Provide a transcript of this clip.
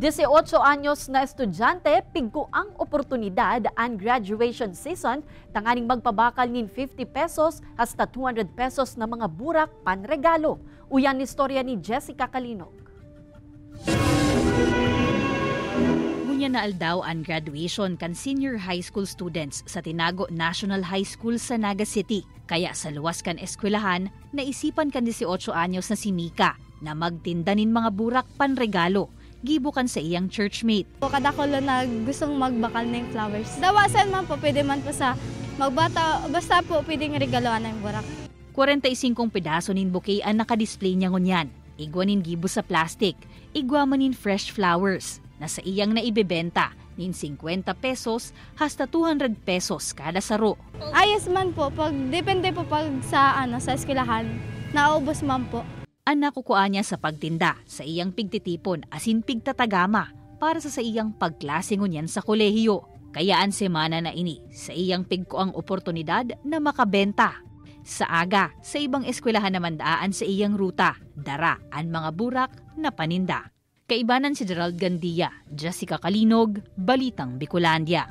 18 anyos na estudyante pigko ang oportunidad ang graduation season tanganing magpabakal nin 50 pesos hasta 200 pesos na mga burak panregalo. Uyan ni istorya ni Jessica Kalinog. Ngunya na aldaw ang graduation kan senior high school students sa Tinago National High School sa Naga City. Kaya sa luwas kan eskwelahan, naisipan kan 18 anyos na si Mika na magtinda nin mga burak panregalo. Gibukan sa iyang churchmate. Kada ko lang na gustong magbakal ng flowers. Dawasan man po, pwede man po sa magbata, basta po pwedeng regaloan ng burak. 45 pedaso nin bouquet ang nakadisplay niya ngunyan. Igwa nin gibo sa plastic, igwa man nin fresh flowers, na sa iyang naibebenta nin 50 pesos hasta 200 pesos kada saro. Ayos man po, depende po pag sa eskwelahan, naubos man po. Ang nakukuha niya sa pagtinda sa iyang pigtitipon asin pigtatagama para sa iyang pagklase ngunyan sa kolehiyo. Kaya ang semana na ini sa iyang pigko ang oportunidad na makabenta. Sa aga, sa ibang eskwelahan naman daan sa iyang ruta, dara ang mga burak na paninda. Kaibanan si Gerald Gandia, Jessica Kalinog, Balitang Bicolandia.